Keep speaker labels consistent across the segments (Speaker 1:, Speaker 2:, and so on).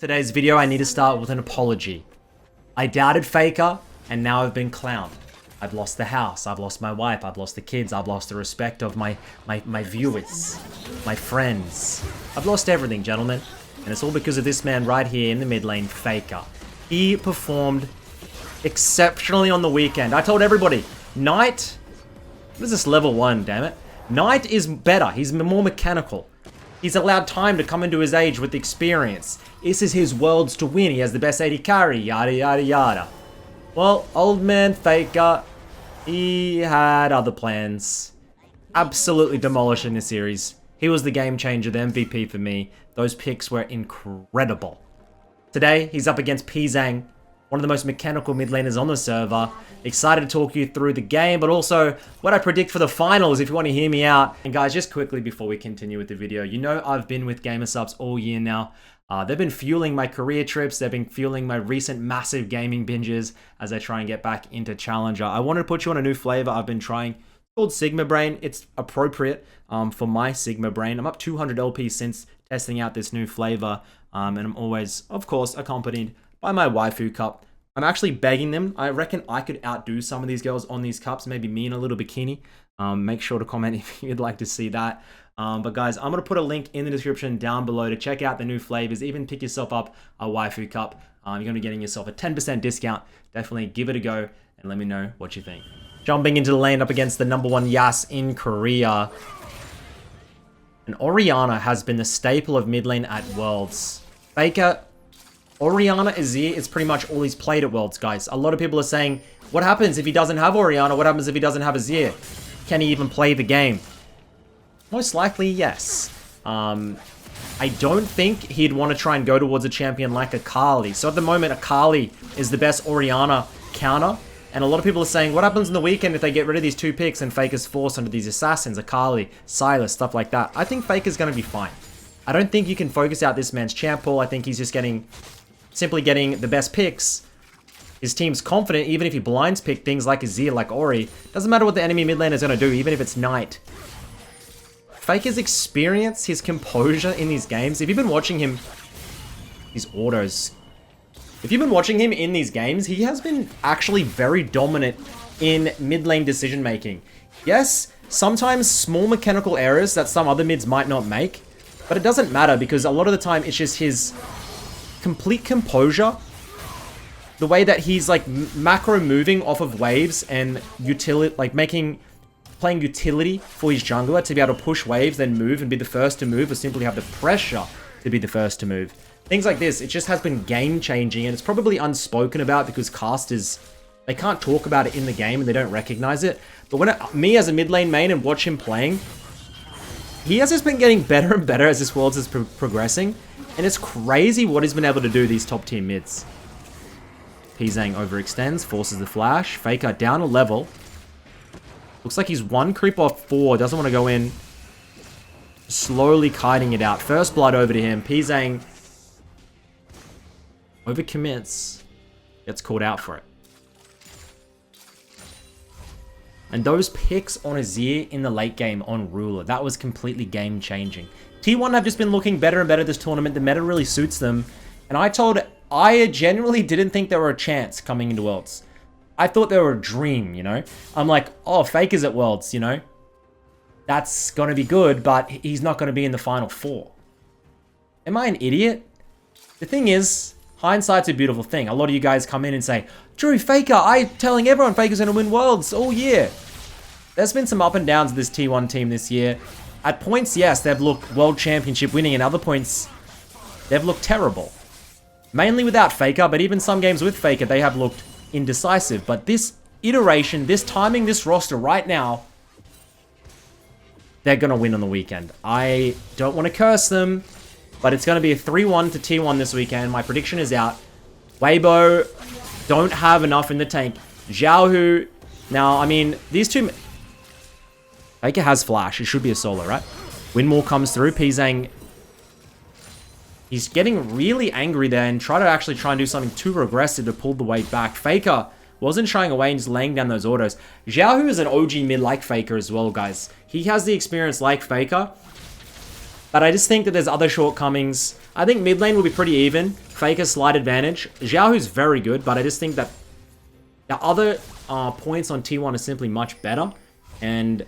Speaker 1: Today's video, I need to start with an apology. I doubted Faker, and now I've been clowned. I've lost the house, I've lost my wife, I've lost the kids, I've lost the respect of my viewers, my friends. I've lost everything, gentlemen. And it's all because of this man right here in the mid lane, Faker. He performed exceptionally on the weekend. I told everybody, Knight, what is this, level 1, damn it? Knight is better, he's more mechanical. He's allowed time to come into his age with experience. This is his worlds to win. He has the best AD carry, yada yada yada. Well, old man Faker, he had other plans. Absolutely demolishing the series. He was the game changer, the MVP for me. Those picks were incredible. Today, he's up against PZZANG, one of the most mechanical mid laners on the server. Excited to talk you through the game, but also what I predict for the finals if you want to hear me out. And guys, just quickly before we continue with the video, you know I've been with GamerSupps all year now. They've been fueling my career trips. They've been fueling my recent massive gaming binges as I try and get back into Challenger. I wanted to put you on a new flavor I've been trying. It's called Sigma Brain. It's appropriate for my Sigma Brain. I'm up 200 LP since testing out this new flavor. And I'm always, of course, accompanied by my waifu cup. I'm actually begging them. I reckon I could outdo some of these girls on these cups, maybe me in a little bikini. Make sure to comment if you'd like to see that. But guys, I'm going to put a link in the description down below to check out the new flavors. Even pick yourself up a waifu cup. You're going to be getting yourself a 10% discount. Definitely give it a go and let me know what you think. Jumping into the lane up against the #1 Yas in Korea. And Orianna has been the staple of mid lane at Worlds. Faker, Orianna Azir is pretty much all he's played at Worlds, guys. A lot of people are saying, what happens if he doesn't have Orianna? What happens if he doesn't have Azir? Can he even play the game? Most likely, yes. I don't think he'd want to try and go towards a champion like Akali. So at the moment, Akali is the best Orianna counter. And a lot of people are saying, what happens in the weekend if they get rid of these two picks and Faker's forced under these assassins, Akali, Sylas, stuff like that? I think Faker's going to be fine. I don't think you can focus out this man's champ pool. I think he's just simply getting the best picks. His team's confident, even if he blinds pick things like Azir, like Ori. Doesn't matter what the enemy mid lane is going to do, even if it's Knight. Faker's experience, his composure in these games, if you've been watching him, his autos. If you've been watching him in these games, he has been actually very dominant in mid lane decision making. Yes, sometimes small mechanical errors that some other mids might not make, but it doesn't matter because a lot of the time it's just his complete composure. The way that he's like macro moving off of waves and utility, like playing utility for his jungler to be able to push waves, then move and be the first to move, or simply have the pressure to be the first to move. Things like this, it just has been game changing, and it's probably unspoken about because casters, they can't talk about it in the game and they don't recognize it. But when me as a mid lane main and watch him playing, he has just been getting better and better as this world is progressing. And it's crazy what he's been able to do, these top tier mids. PZZANG overextends, forces the flash. Faker down a level. Looks like he's one creep off 4. Doesn't want to go in. Slowly kiting it out. First blood over to him. PZZANG overcommits. Gets called out for it. And those picks on Azir in the late game on Ruler, that was completely game changing. T1 have just been looking better and better this tournament. The meta really suits them. And I genuinely didn't think they were a chance coming into Worlds. I thought they were a dream, you know? I'm like, oh, Faker's at Worlds, you know? That's going to be good, but he's not going to be in the Final 4. Am I an idiot? The thing is, hindsight's a beautiful thing. A lot of you guys come in and say, Drew, Faker, I'm telling everyone Faker's going to win Worlds all year. There's been some up and downs of this T1 team this year. At points, yes, they've looked World Championship winning, and other points, they've looked terrible. Mainly without Faker, but even some games with Faker, they have looked indecisive. But this iteration, this timing, this roster right now, they're going to win on the weekend. I don't want to curse them, but it's going to be a 3-1 to T1 this weekend. My prediction is out. Weibo don't have enough in the tank. Xiaohu, now, I mean, these two... Faker has flash. It should be a solo, right? Winmore comes through. PZZANG, he's getting really angry there and try and do something too aggressive to pull the weight back. Faker wasn't shying away and just laying down those autos. Xiaohu is an OG mid like Faker as well, guys. He has the experience like Faker, but I just think that there's other shortcomings. I think mid lane will be pretty even. Faker slight advantage. Xiaohu's very good, but I just think that the other points on T1 are simply much better. And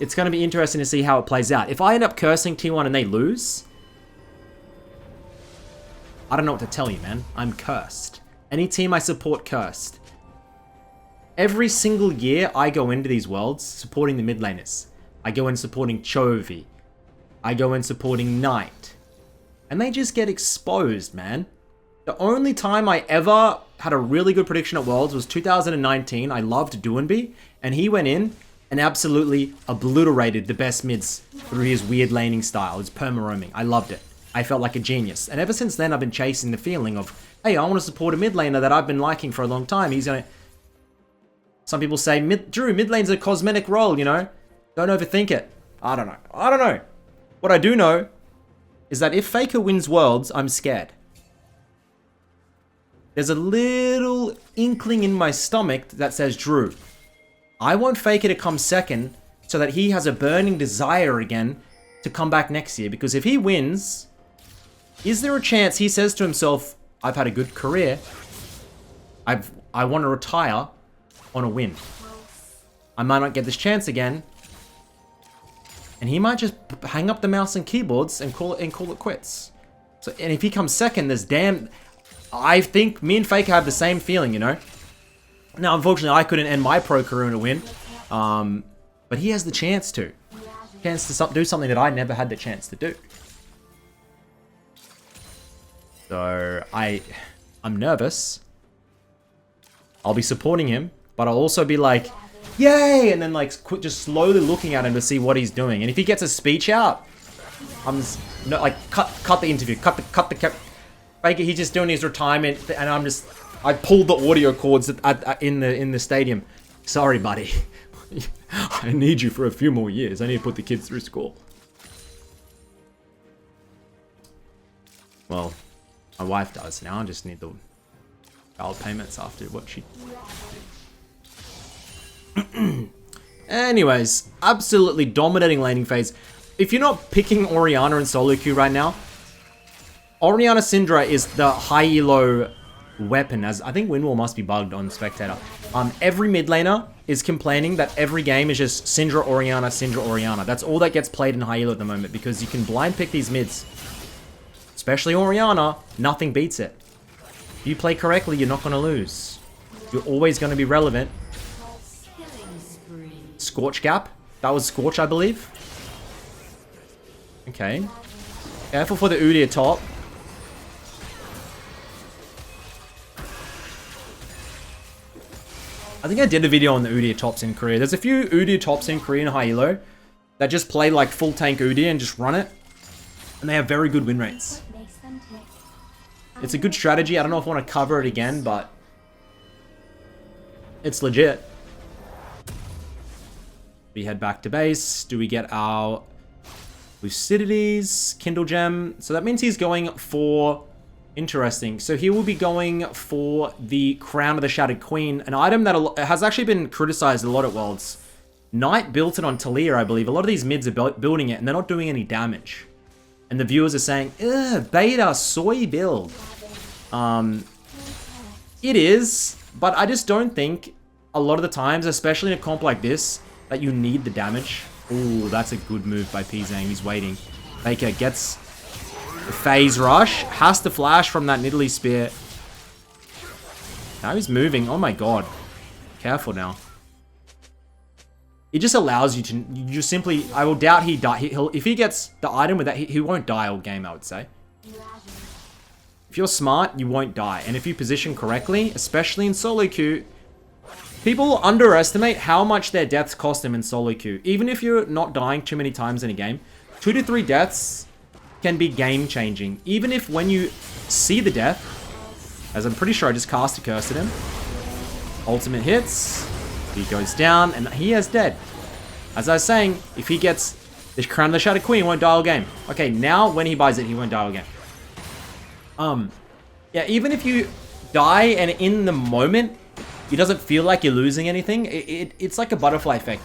Speaker 1: it's going to be interesting to see how it plays out. If I end up cursing T1 and they lose, I don't know what to tell you, man. I'm cursed. Any team I support, cursed. Every single year I go into these worlds supporting the mid laners. I go in supporting Chovy. I go in supporting Knight. And they just get exposed, man. The only time I ever had a really good prediction at Worlds was 2019. I loved Doinby, and he went in and absolutely obliterated the best mids through his weird laning style, his perma-roaming. I loved it. I felt like a genius. And ever since then, I've been chasing the feeling of, hey, I want to support a mid laner that I've been liking for a long time. He's gonna... Some people say, Drew, mid lane's a cosmetic role, you know? Don't overthink it. I don't know. I don't know. What I do know is that if Faker wins Worlds, I'm scared. There's a little inkling in my stomach that says, Drew, I want Faker to come second so that he has a burning desire again to come back next year. Because if he wins, is there a chance he says to himself, I've had a good career. I want to retire on a win. I might not get this chance again. And he might just hang up the mouse and keyboards and call it quits. So, and if he comes second, there's damn... I think me and Faker have the same feeling, you know? Now, unfortunately, I couldn't end my pro career in a win. But he has the chance to. Chance to do something that I never had the chance to do. So, I'm nervous. I'll be supporting him, but I'll also be like, yay! And then like just slowly looking at him to see what he's doing. And if he gets a speech out, I'm just, no, like cut the interview, cut the Faker, he's just doing his retirement, and I pulled the audio cords in the stadium. Sorry, buddy. I need you for a few more years. I need to put the kids through school. Well, my wife does now. I just need the child payments after what she... Anyways, absolutely dominating laning phase. If you're not picking Orianna and solo queue right now, Orianna Syndra is the high elo weapon, as I think Windwall must be bugged on Spectator. Every mid laner is complaining that every game is just Syndra Orianna, Syndra Orianna. That's all that gets played in high elo at the moment, because you can blind pick these mids. Especially Orianna, nothing beats it. If you play correctly, you're not going to lose. You're always going to be relevant. Scorch Gap. That was Scorch, I believe. Okay. Careful for the Udyr top. I think I did a video on the Udyr tops in Korea. There's a few Udyr tops in Korean high elo that just play like full tank Udyr and just run it. And they have very good win rates. It's a good strategy. I don't know if I want to cover it again, but it's legit. We head back to base. Do we get our Lucidities, Kindle Gem? So that means he's going for... Interesting. So he will be going for the Crown of the Shattered Queen, an item that has actually been criticized a lot at Worlds. Knight built it on Talia, I believe. A lot of these mids are building it, and they're not doing any damage. And the viewers are saying, ugh, beta, soy build. It is, but I just don't think a lot of the times, especially in a comp like this, that you need the damage. Ooh, that's a good move by PZZANG. He's waiting. Faker gets the phase rush. Has to flash from that Nidalee Spear. Now he's moving. Oh my god. Careful now. It just allows you to... You simply... I will doubt he die. If he gets the item with that, he won't die all game, I would say. If you're smart, you won't die. And if you position correctly, especially in solo queue, people underestimate how much their deaths cost them in solo queue. Even if you're not dying too many times in a game, 2 to 3 deaths can be game changing. Even if when you see the death, as I'm pretty sure I just cast a curse at him, ultimate hits, he goes down, and he is dead. As I was saying, if he gets the Crown of the Shattered Queen, he won't die all game. Okay, now when he buys it, he won't die all game. Yeah, even if you die and in the moment, it doesn't feel like you're losing anything, it's like a butterfly effect.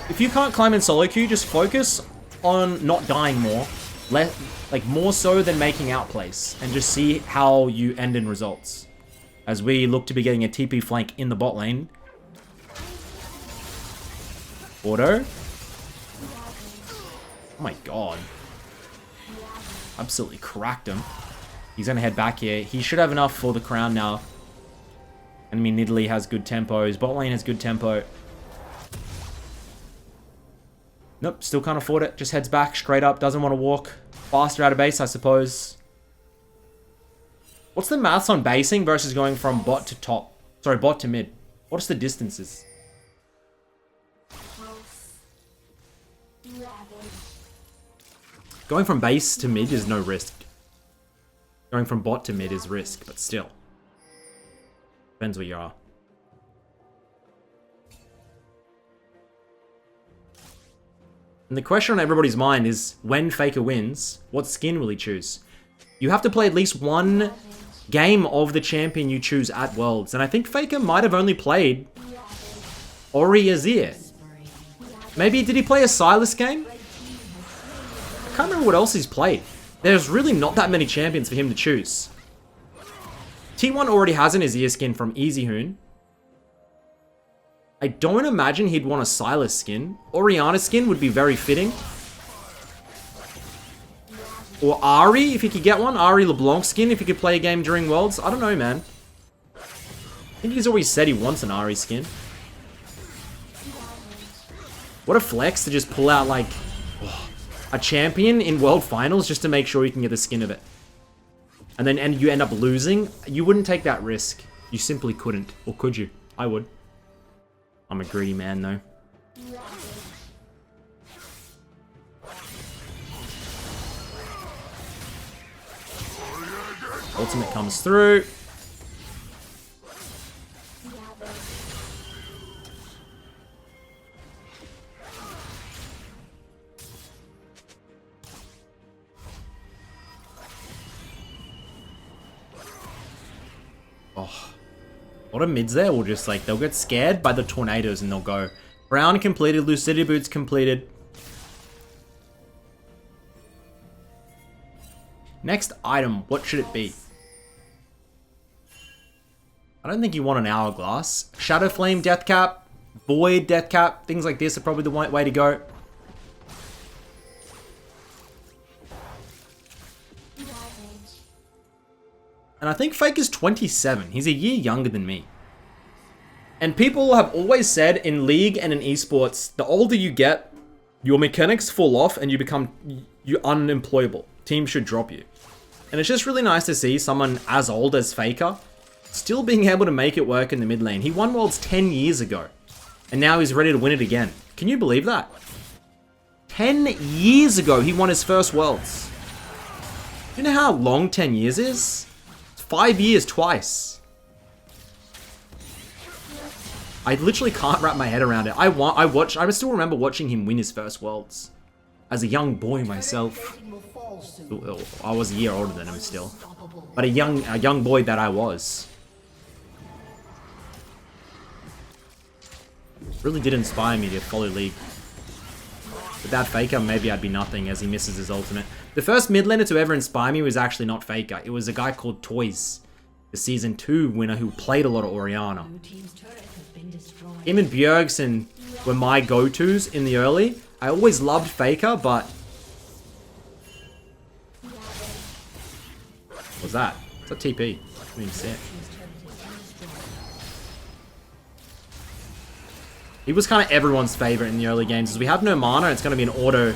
Speaker 1: If you can't climb in solo queue, just focus on not dying more. Like more so than making outplays, and just see how you end in results. As we look to be getting a TP flank in the bot lane. Auto. Oh my god. Absolutely cracked him. He's gonna head back here. He should have enough for the crown now. I mean, Italy has good tempo. His bot lane has good tempo. Nope, still can't afford it. Just heads back, straight up. Doesn't want to walk. Faster out of base, I suppose. What's the maths on basing versus going from bot to top? Sorry, bot to mid. What's the distances? Going from base to mid is no risk. Going from bot to mid is risk, but still. Depends where you are. And the question on everybody's mind is, when Faker wins, what skin will he choose? You have to play at least one game of the champion you choose at Worlds. And I think Faker might have only played Ori Azir. Maybe, did he play a Sylas game? I can't remember what else he's played. There's really not that many champions for him to choose. T1 already has an Azir skin from EasyHoon. I don't imagine he'd want a Sylas skin. Orianna skin would be very fitting. Or Ari, if he could get one. Ari LeBlanc skin, if he could play a game during Worlds. I don't know, man. I think he's always said he wants an Ari skin. What a flex to just pull out, like, a champion in World Finals just to make sure you can get the skin of it. And you end up losing. You wouldn't take that risk. You simply couldn't. Or could you? I would. I'm a greedy man, though. Ultimate comes through. Oh. A lot of mids there will just, like, they'll get scared by the tornadoes and they'll go. Brown completed, Lucidity Boots completed. Next item, what should it be? I don't think you want an Hourglass. Shadow Flame Death Cap, Void Death Cap, things like this are probably the way to go. And I think Faker's 27. He's a year younger than me. And people have always said in League and in esports, the older you get, your mechanics fall off and you're unemployable. Teams should drop you. And it's just really nice to see someone as old as Faker still being able to make it work in the mid lane. He won Worlds 10 years ago. And now he's ready to win it again. Can you believe that? 10 years ago, he won his first Worlds. Do you know how long 10 years is? 5 years twice. I literally can't wrap my head around it. I still remember watching him win his first Worlds. As a young boy myself. I was a year older than him still. But a young boy that I was. Really did inspire me to follow League. Without Faker, maybe I'd be nothing as he misses his ultimate. The first mid laner to ever inspire me was actually not Faker. It was a guy called Toys, the Season 2 winner who played a lot of Orianna. Him and Bjergsen were my go-tos in the early. I always loved Faker, but... What's that? It's a TP. I didn't even see it. He was kind of everyone's favorite in the early games. As we have no mana, it's going to be an auto.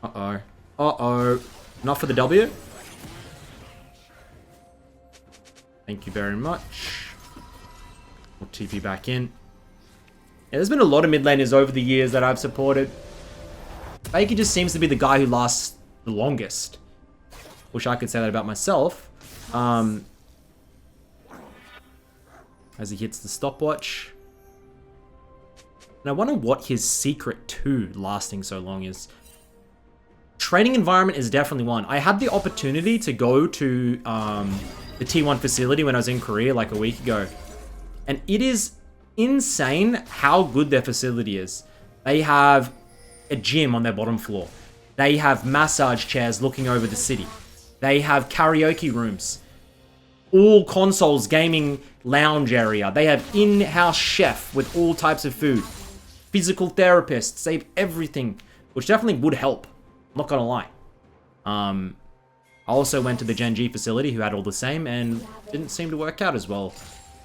Speaker 1: Uh-oh. Uh-oh. Not for the W. Thank you very much. We'll TP back in. Yeah, there's been a lot of mid laners over the years that I've supported. Faker just seems to be the guy who lasts the longest. Wish I could say that about myself. As he hits the stopwatch. And I wonder what his secret to lasting so long is. Training environment is definitely one. I had the opportunity to go to the T1 facility when I was in Korea like a week ago. And it is insane how good their facility is. They have a gym on their bottom floor. They have massage chairs looking over the city. They have karaoke rooms. All consoles, gaming lounge area. They have in-house chef with all types of food. Physical therapists. They have everything, which definitely would help. I'm not gonna lie. I also went to the Gen G facility who had all the same and didn't seem to work out as well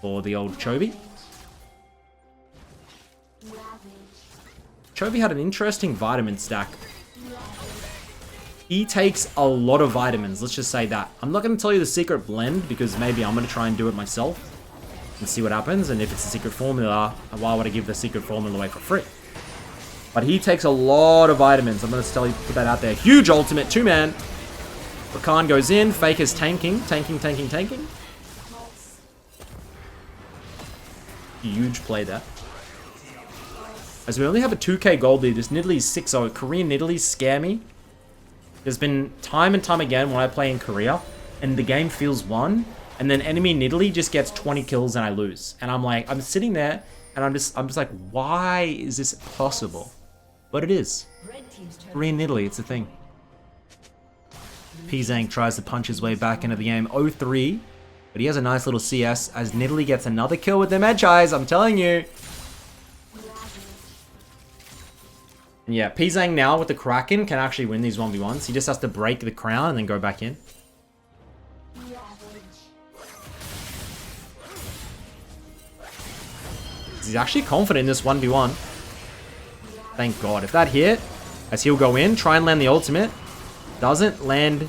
Speaker 1: for the old Chovy. Chovy had an interesting vitamin stack. He takes a lot of vitamins, let's just say that. I'm not going to tell you the secret blend because maybe I'm going to try and do it myself and see what happens. And if it's a secret formula, why would I give the secret formula away for free? But he takes a lot of vitamins. I'm going to tell you, put that out there. Huge ultimate, 2-man. Rakan goes in. Faker's tanking. Tanking. Huge play there. As we only have a 2k gold lead, this Nidalee is 6-0. Korean Nidalee scare me. There's been time and time again when I play in Korea, and the game feels won, and then enemy Nidalee just gets 20 kills and I lose. And I'm like, I'm sitting there, and I'm just like, why is this possible? But it is. Korean Nidalee, it's a thing. PZZANG tries to punch his way back into the game. 0-3, but he has a nice little CS as Nidalee gets another kill with the Medjais, I'm telling you. And yeah, PZZANG now with the Kraken can actually win these 1v1s. He just has to break the crown and then go back in. He's actually confident in this 1v1. Thank God. If that hit, as he'll go in, try and land the ultimate. Doesn't land.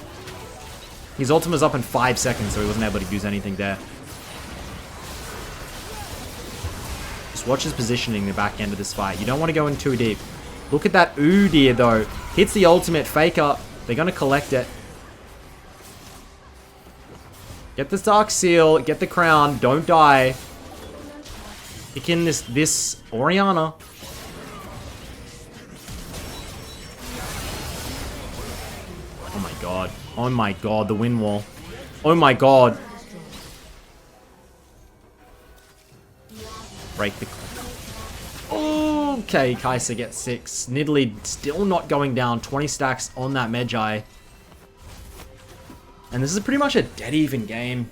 Speaker 1: His ultimate was up in 5 seconds, so he wasn't able to use anything there. Just watch his positioning in the back end of this fight. You don't want to go in too deep. Look at that Udyr though. Hits the ultimate, Faker. They're going to collect it. Get this Dark Seal. Get the crown. Don't die. Kick in this Orianna. Oh my god. Oh my god, the wind wall. Oh my god. Break the... Okay, Kai'Sa gets 6. Nidalee still not going down. 20 stacks on that Medjai. And this is pretty much a dead even game.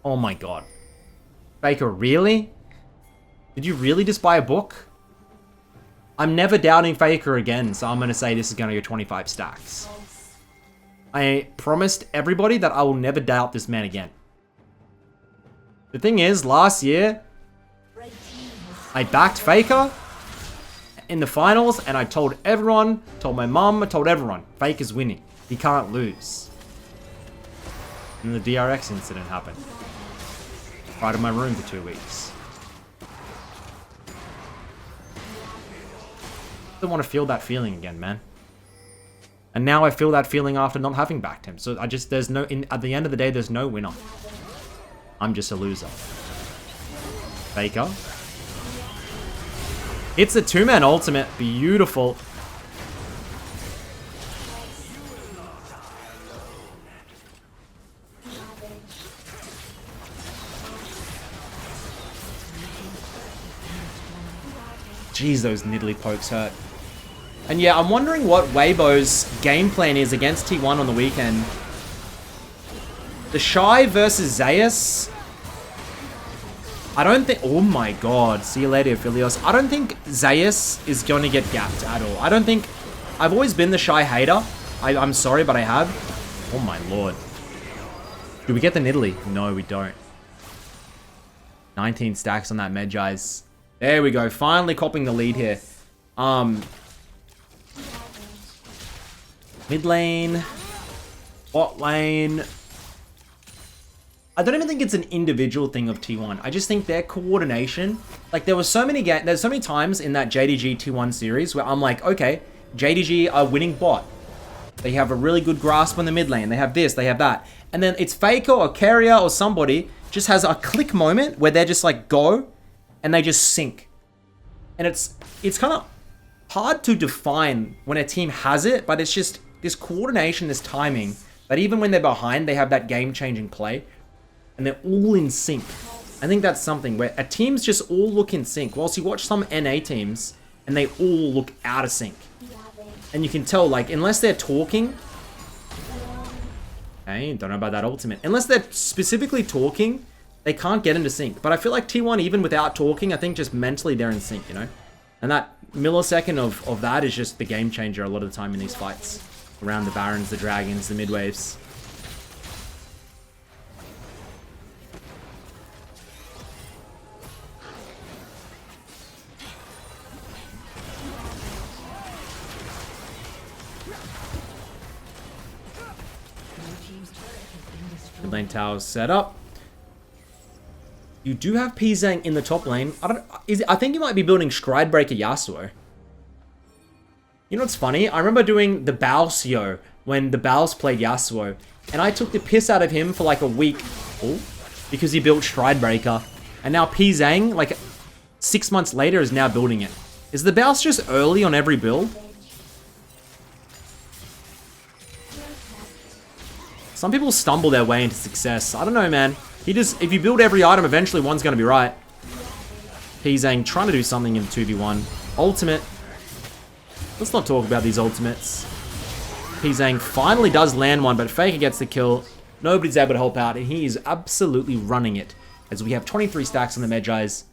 Speaker 1: Oh my god. Faker, really? Did you really just buy a book? I'm never doubting Faker again, so I'm going to say this is going to go 25 stacks. I promised everybody that I will never doubt this man again. The thing is, last year, I backed Faker in the finals, and I told everyone, told my mum, I told everyone, Faker's winning. He can't lose. And the DRX incident happened. Right in my room for 2 weeks. I don't want to feel that feeling again, man. And now I feel that feeling after not having backed him. So there's no, at the end of the day, there's no winner. I'm just a loser. Faker. It's a 2-man ultimate. Beautiful. Jeez, those Nidalee pokes hurt. And yeah, I'm wondering what Weibo's game plan is against T1 on the weekend. The Shy versus Zeus. I don't think... Oh my god. See you later, Philios. I don't think Zeus is going to get gapped at all. I don't think... I've always been the Shy hater. I'm sorry, but I have. Oh my lord. Do we get the Nidalee? No, we don't. 19 stacks on that Medjai's. There we go. Finally copping the lead here. Mid lane. Bot lane. I don't even think it's an individual thing of T1. I just think their coordination... Like, there's so many times in that JDG T1 series where I'm like, okay, JDG are winning bot. They have a really good grasp on the mid lane. They have this, they have that. And then it's Faker or Carrier or somebody just has a click moment where they're just like, go, and they just sink. And it's kind of hard to define when a team has it, but it's just this coordination, this timing, that even when they're behind, they have that game-changing play. And they're all in sync. I think that's something where a teams just all look in sync. Whilst you watch some NA teams, and they all look out of sync. And you can tell, like, unless they're talking... Okay, don't know about that ultimate. Unless they're specifically talking, they can't get into sync. But I feel like T1, even without talking, I think just mentally they're in sync, you know? And that millisecond of that is just the game changer a lot of the time in these fights. Around the Barons, the Dragons, the mid-waves. Mid lane tower's set up. You do have PZZANG in the top lane. I think you might be building Stridebreaker Yasuo. You know what's funny? I remember doing the Balsio when the Bals played Yasuo. And I took the piss out of him for like a week. Oh, because he built Stridebreaker. And now PZZANG, like 6 months later, is now building it. Is the Bals just early on every build? Some people stumble their way into success. I don't know, man. If you build every item, eventually one's going to be right. PZZANG trying to do something in 2v1. Ultimate. Let's not talk about these ultimates. PZZANG finally does land one, but FAKER gets the kill. Nobody's able to help out, and he is absolutely running it. As we have 23 stacks on the Medjais.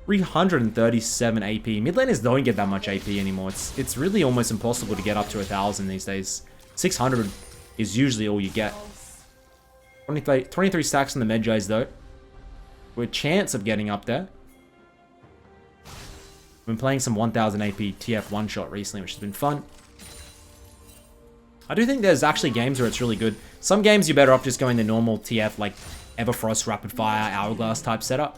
Speaker 1: 337 AP. Mid laners don't get that much AP anymore. It's really almost impossible to get up to 1,000 these days. 600 is usually all you get. 23 stacks on the Medjais though. With a chance of getting up there. I've been playing some 1000 AP TF one-shot recently, which has been fun. I do think there's actually games where it's really good. Some games you're better off just going the normal TF, like Everfrost, Rapid Fire, Hourglass type setup.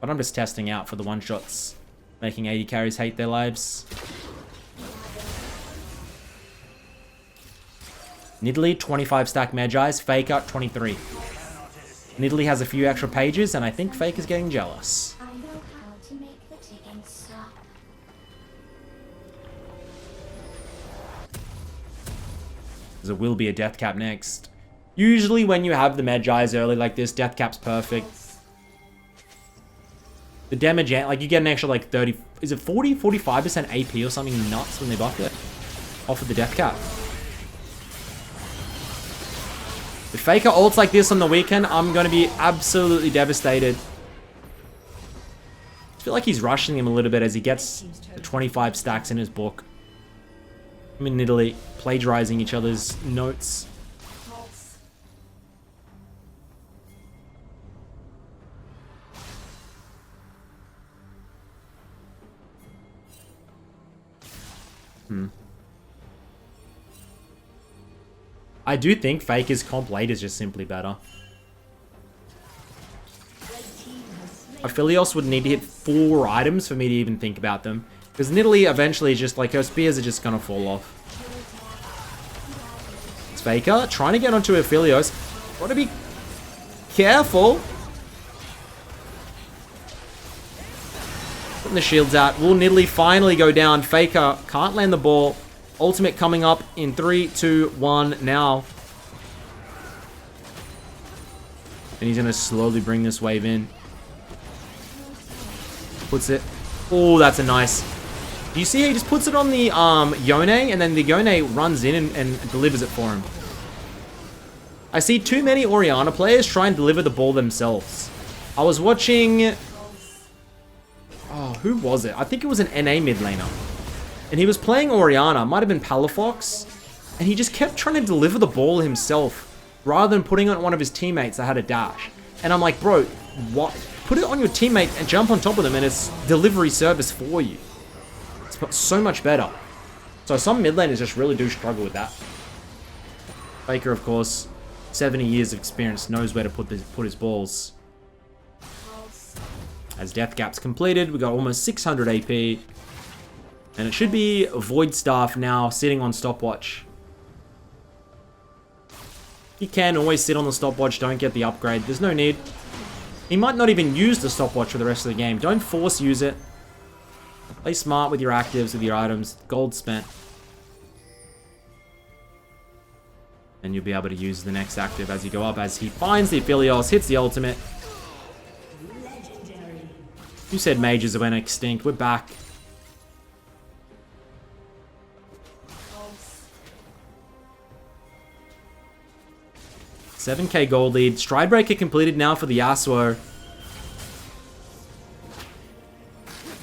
Speaker 1: But I'm just testing out for the one-shots. Making 80 carries hate their lives. Nidalee, 25 stack Medjais. FAKER, 23. Nidalee has a few extra pages, and I think FAKER's getting jealous.
Speaker 2: I know how to make the ticking stop.
Speaker 1: There will be a death cap next. Usually when you have the Medjais early like this, death cap's perfect. The damage, like you get an extra like 30, is it 40, 45% AP or something nuts when they buff it? Off of the death cap. If FAKER ults like this on the weekend, I'm going to be absolutely devastated. I feel like he's rushing him a little bit as he gets the 25 stacks in his book. I'm in Italy, plagiarizing each other's notes. I do think FAKER's comp late is just simply better. Aphelios would need to hit 4 items for me to even think about them. Because Nidalee eventually is just like, her spears are just gonna fall off. It's FAKER trying to get onto Aphelios. Gotta be careful. Putting the shields out. Will Nidalee finally go down? FAKER can't land the ball. Ultimate coming up in 3, 2, 1 now. And he's going to slowly bring this wave in. Puts it. Oh, that's a nice. Do you see how he just puts it on the Yone, and then the Yone runs in and delivers it for him. I see too many Orianna players try and deliver the ball themselves. I was watching... Oh, who was it? I think it was an NA mid laner. And he was playing Orianna, might have been Palafox, and he just kept trying to deliver the ball himself, rather than putting it on one of his teammates that had a dash. And I'm like, bro, what? Put it on your teammate and jump on top of them, and it's delivery service for you. It's so much better. So some mid laners just really do struggle with that. FAKER, of course, 70 years of experience, knows where to put his balls. As death cap's completed, we got almost 600 AP. And it should be Void Staff now sitting on stopwatch. He can always sit on the stopwatch, don't get the upgrade. There's no need. He might not even use the stopwatch for the rest of the game. Don't force use it. Play smart with your actives, with your items. Gold spent. And you'll be able to use the next active as you go up, as he finds the Aphelios, hits the ultimate. You said mages went extinct. We're back. $7K gold lead. Stridebreaker completed now for the Yasuo.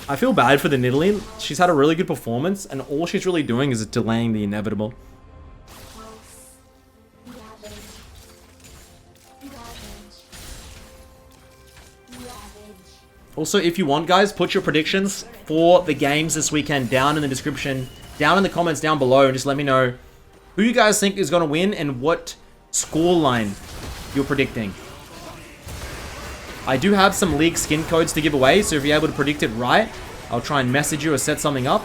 Speaker 1: I feel bad for the Nidalee. She's had a really good performance, and all she's really doing is delaying the inevitable. Also, if you want, guys, put your predictions for the games this weekend down in the description, down in the comments down below, and just let me know who you guys think is going to win and what scoreline you're predicting. I do have some league skin codes to give away, so if you're able to predict it right, I'll try and message you or set something up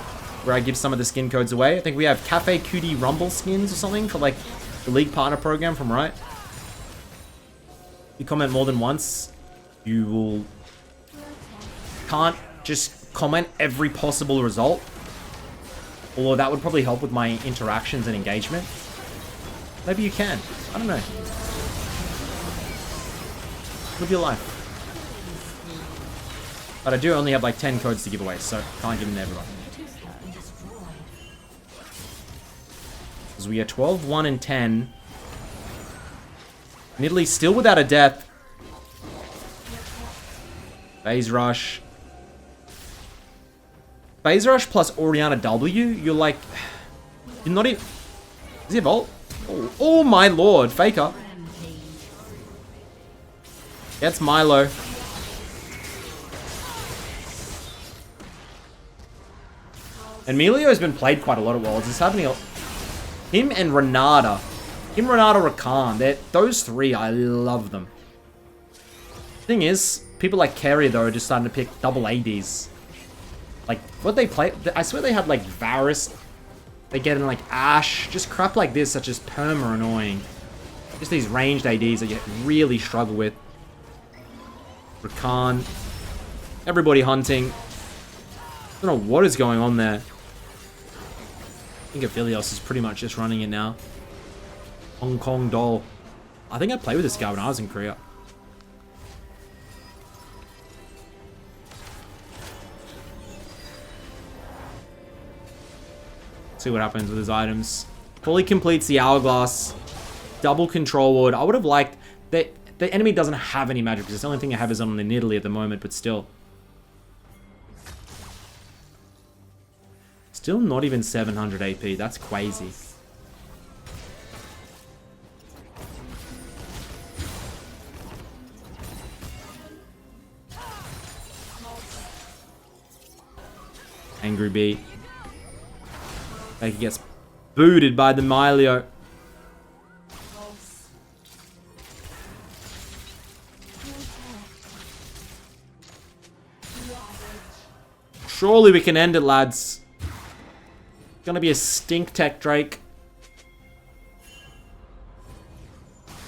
Speaker 1: where I give some of the skin codes away. I think we have Cafe Cutie Rumble skins or something for like the league partner program from Riot. If you comment more than once, you will... Can't just comment every possible result. Although that would probably help with my interactions and engagement. Maybe you can. I don't know. Live your life. But I do only have like 10 codes to give away, so can't give them to everyone. Because we are 12, 1, and 10. Nidalee still without a death. Phase Rush. Phase Rush plus Orianna W, you're like... You're not even... Is he a Volt? Oh my lord, Faker. Gets Milo. And Melio has been played quite a lot of Worlds. It's happening... Him and Renata. Him, Renata, Rakan. Those three, I love them. Thing is, people like Carrier, though, are just starting to pick double ADs. Like, what they play... I swear they had, like, Varus. They get in, like, Ashe. Just crap like this that's just perma annoying. Just these ranged ADs that you really struggle with. Rakan. Everybody hunting. I don't know what is going on there. I think Aphelios is pretty much just running it now. Hong Kong doll. I think I played with this guy when I was in Korea. See what happens with his items. Fully completes the Hourglass. Double Control Ward. I would have liked... The enemy doesn't have any magic, because the only thing I have is on the Nidalee at the moment, but still. Still not even 700 AP. That's crazy. Angry Bee. Faker gets booted by the Milio. Surely we can end it, lads. Gonna be a stink tech Drake.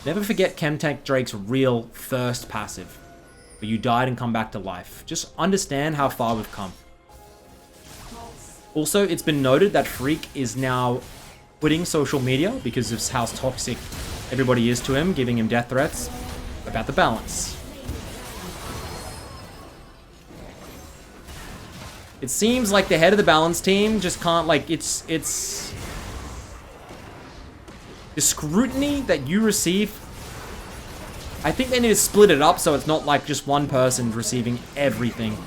Speaker 1: Never forget Chemtech Drake's real first passive. Where you died and come back to life. Just understand how far we've come. Also, it's been noted that Freak is now quitting social media because of how toxic everybody is to him, giving him death threats about the balance. It seems like the head of the balance team just can't, like, it's the scrutiny that you receive. I think they need to split it up so it's not like just one person receiving everything.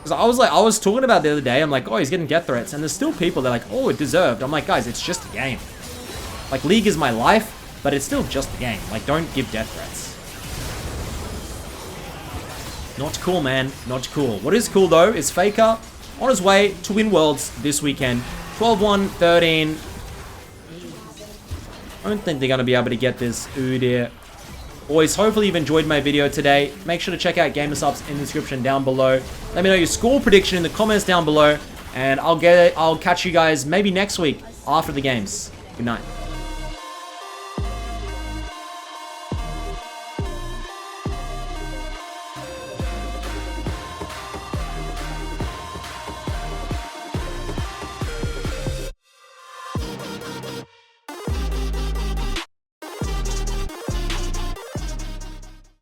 Speaker 1: Because I was talking about the other day, I'm like, oh, he's getting death threats, and there's still people that are like, oh, it deserved. I'm like, guys, it's just a game. Like, League is my life, but it's still just a game. Like, don't give death threats. Not cool, man. Not cool. What is cool, though, is Faker on his way to win Worlds this weekend. 12-1, 13. I don't think they're going to be able to get this. Ooh, dear. Boys, hopefully you've enjoyed my video today. Make sure to check out GamerSupps in the description down below. Let me know your score prediction in the comments down below. And I'll catch you guys maybe next week after the games. Good night.